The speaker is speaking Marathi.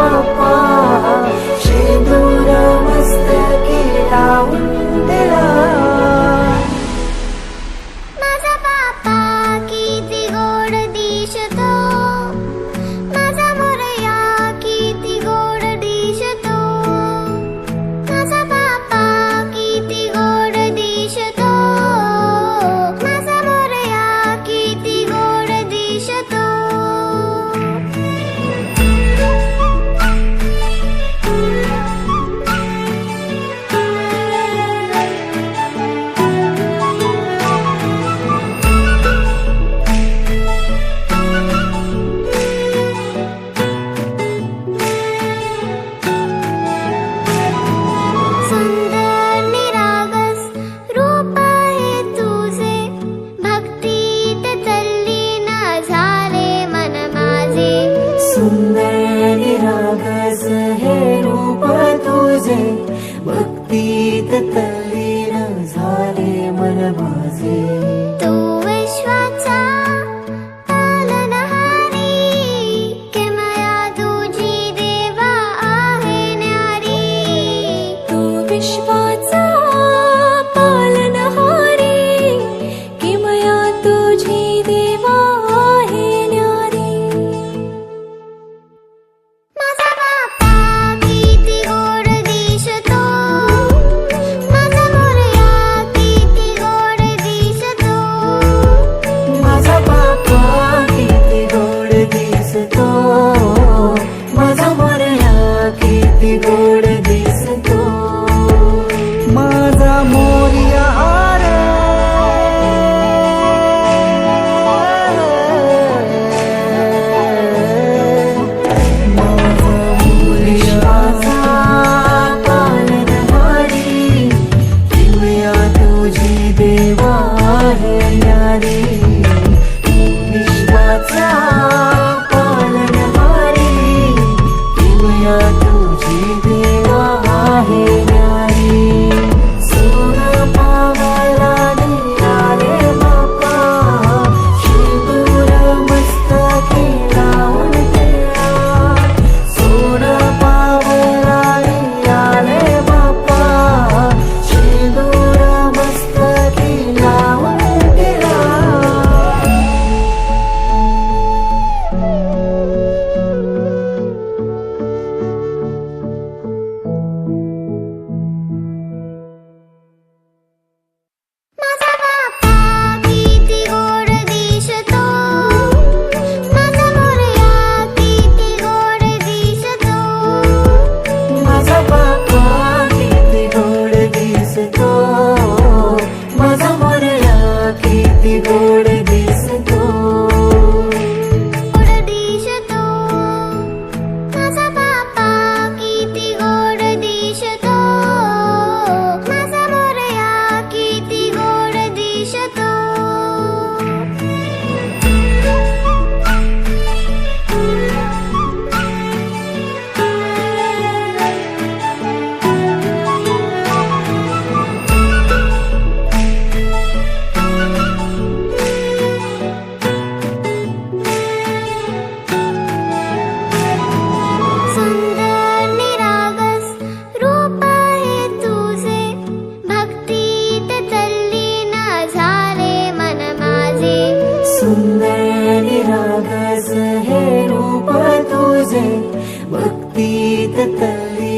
बाप्पा शेंदूर मस्तकी लावून दिला. माझा बाप्पा किती गोड दिसतो, माझा मोरया किती गोड दिसतो, माझा बाप्पा किती गोड दिसतो, माझा मोरया किती गोड दिसतो. सुंदर निरागस रूप आहे तुझे, भक्तीत तल्लीन झाले मन माझे. सुंदर निरागस हे रूप तुझे, भक्तीत तल्लीन झाले मन माझे. तू विश्वाचा पालनहारी, किमया तुझी देवा आहे न्यारी. तू विश्वाचा पालनहारी, किमया तुझी देवा आहे न्यारी. माझा बाप्पा किती गोड दिसतो, माझा मोरया किती गोड दिसतो, माझा बाप्पा किती गोड दिसतो, माझा मोरया किती गोड दिसतो. माझा मोरया रे, माझा मोरयाचा पालनहारी, किमया तुझी देवा आहे न्यारी. विश्वाचा पालनहारी, किमया तुझी देवा आहे न्यारी. सोनं पावाला निघाले बाप्पा शेंदूर मस्तकी लावून दिला. सोनं पावाला निघाले बाप्पा शेंदूर मस्तकी लावून दिला. माझा बाप्पा किती गोड दिसतो, माझा मोरया किती गोड दिसतो, माझा बाप्पा किती गोड दिसतो, माझा मोरया किती गोड दिसतो. गोड दिसतो. माझा बाप्पा किती गोड दिसतो, माझा मोरया किती गोड दिसतो. सुंदर निरागस रूप आहे तुझे, भक्तीत तल्लीन झाले मन माझे. सुंदर निरागस हे रूप तुझे, भक्तीत तल्लीन